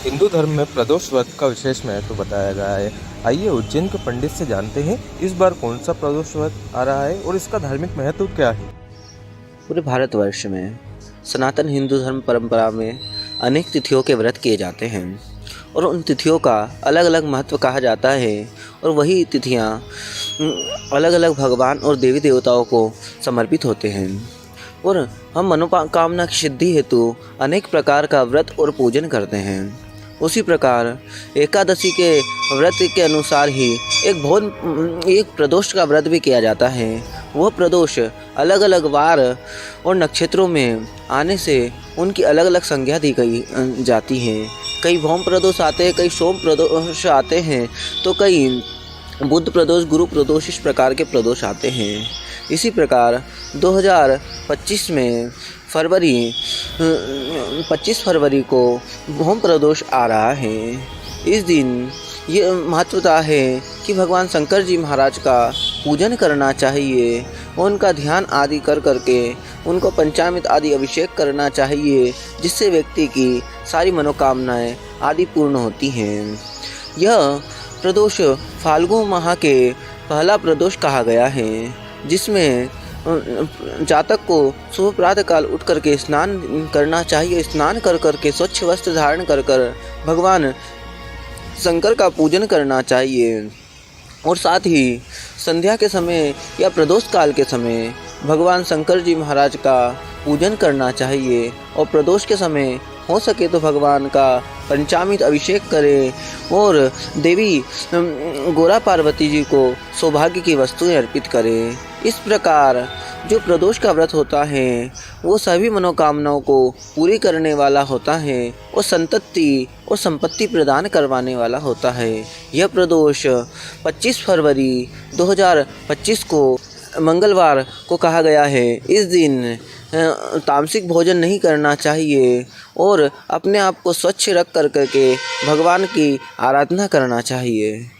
हिंदू धर्म में प्रदोष व्रत का विशेष महत्व बताया गया है। आइए उज्जैन के पंडित से जानते हैं इस बार कौन सा प्रदोष व्रत आ रहा है और इसका धार्मिक महत्व क्या है। पूरे भारतवर्ष में सनातन हिंदू धर्म परंपरा में अनेक तिथियों के व्रत किए जाते हैं और उन तिथियों का अलग अलग महत्व कहा जाता है और वही तिथियां अलग अलग भगवान और देवी देवताओं को समर्पित होते हैं और हम मनोकामना की सिद्धि हेतु अनेक प्रकार का व्रत और पूजन करते हैं। उसी प्रकार एकादशी के व्रत के अनुसार ही एक प्रदोष का व्रत भी किया जाता है। वह प्रदोष अलग अलग वार और नक्षत्रों में आने से उनकी अलग अलग संज्ञा दी गई जाती है। कई भौम प्रदोष आते हैं, कई सोम प्रदोष आते हैं, तो कई बुध प्रदोष, गुरु प्रदोष, इस प्रकार के प्रदोष आते हैं। इसी प्रकार 2025 में 25 फरवरी को भौम प्रदोष आ रहा है। इस दिन ये महत्वता है कि भगवान शंकर जी महाराज का पूजन करना चाहिए, उनका ध्यान आदि करके उनको पंचामृत आदि अभिषेक करना चाहिए, जिससे व्यक्ति की सारी मनोकामनाएं आदि पूर्ण होती हैं। यह प्रदोष फाल्गुन माह के पहला प्रदोष कहा गया है, जिसमें जातक को सुबह प्रातः काल उठ करके स्नान करना चाहिए। स्नान कर करके स्वच्छ वस्त्र धारण कर भगवान शंकर का पूजन करना चाहिए और साथ ही संध्या के समय या प्रदोष काल के समय भगवान शंकर जी महाराज का पूजन करना चाहिए और प्रदोष के समय हो सके तो भगवान का पंचामृत अभिषेक करें और देवी गोरा पार्वती जी को सौभाग्य की वस्तुएं अर्पित करें। इस प्रकार जो प्रदोष का व्रत होता है वो सभी मनोकामनाओं को पूरी करने वाला होता है और संतति और संपत्ति प्रदान करवाने वाला होता है। यह प्रदोष 25 फरवरी 2025 को मंगलवार को कहा गया है। इस दिन तामसिक भोजन नहीं करना चाहिए और अपने आप को स्वच्छ रख करके भगवान की आराधना करना चाहिए।